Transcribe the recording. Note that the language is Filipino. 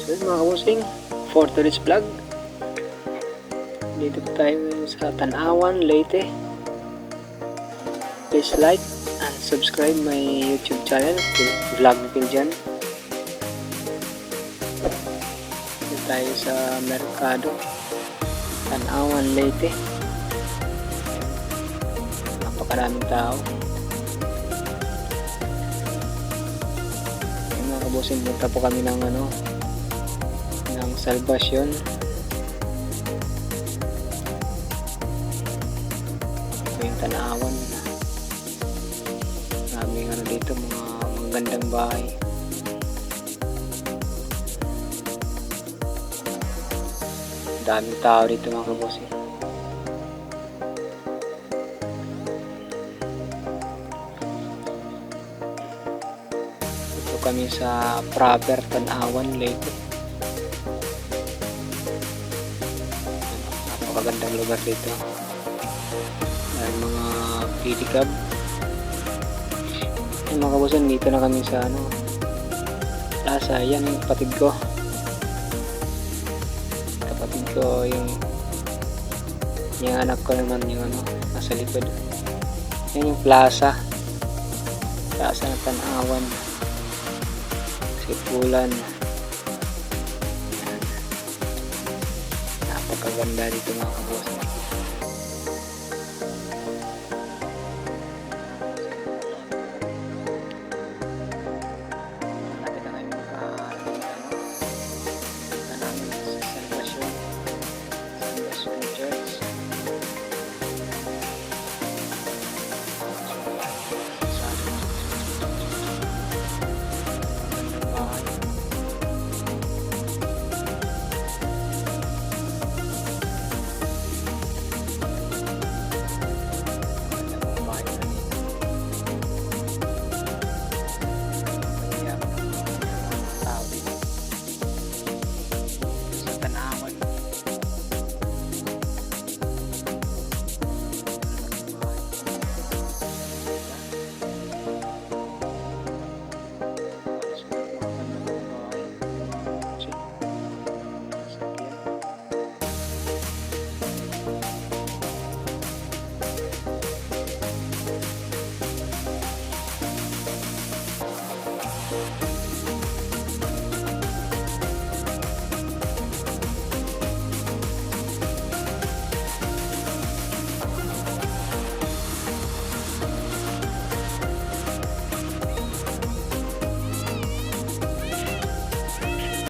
Yun mga kabusing, for today's vlog, dito po tayo sa Tanawan, Leyte. Please like and subscribe my YouTube channel, Vlog ni Piljan. Dito tayo sa Merkado, Tanawan, Leyte. Napakaraming tao. Mga kabusing, punta po kami ng Salvacion. Ito yung Tanawan. Maraming dito, mga magandang bahay. Daming tao dito mga kabusing. Ito kami sa proper Tanawan, Leyte. Napakagandang lugar dito. May mga pilikab. Mga kabusan, dito na kami sa plaza. Yan yung kapatid ko. Yung anak ko naman yung nasa likod. Yan yung plaza ng Tanawan, Sipulan. Napakaganda dito mga kabusan.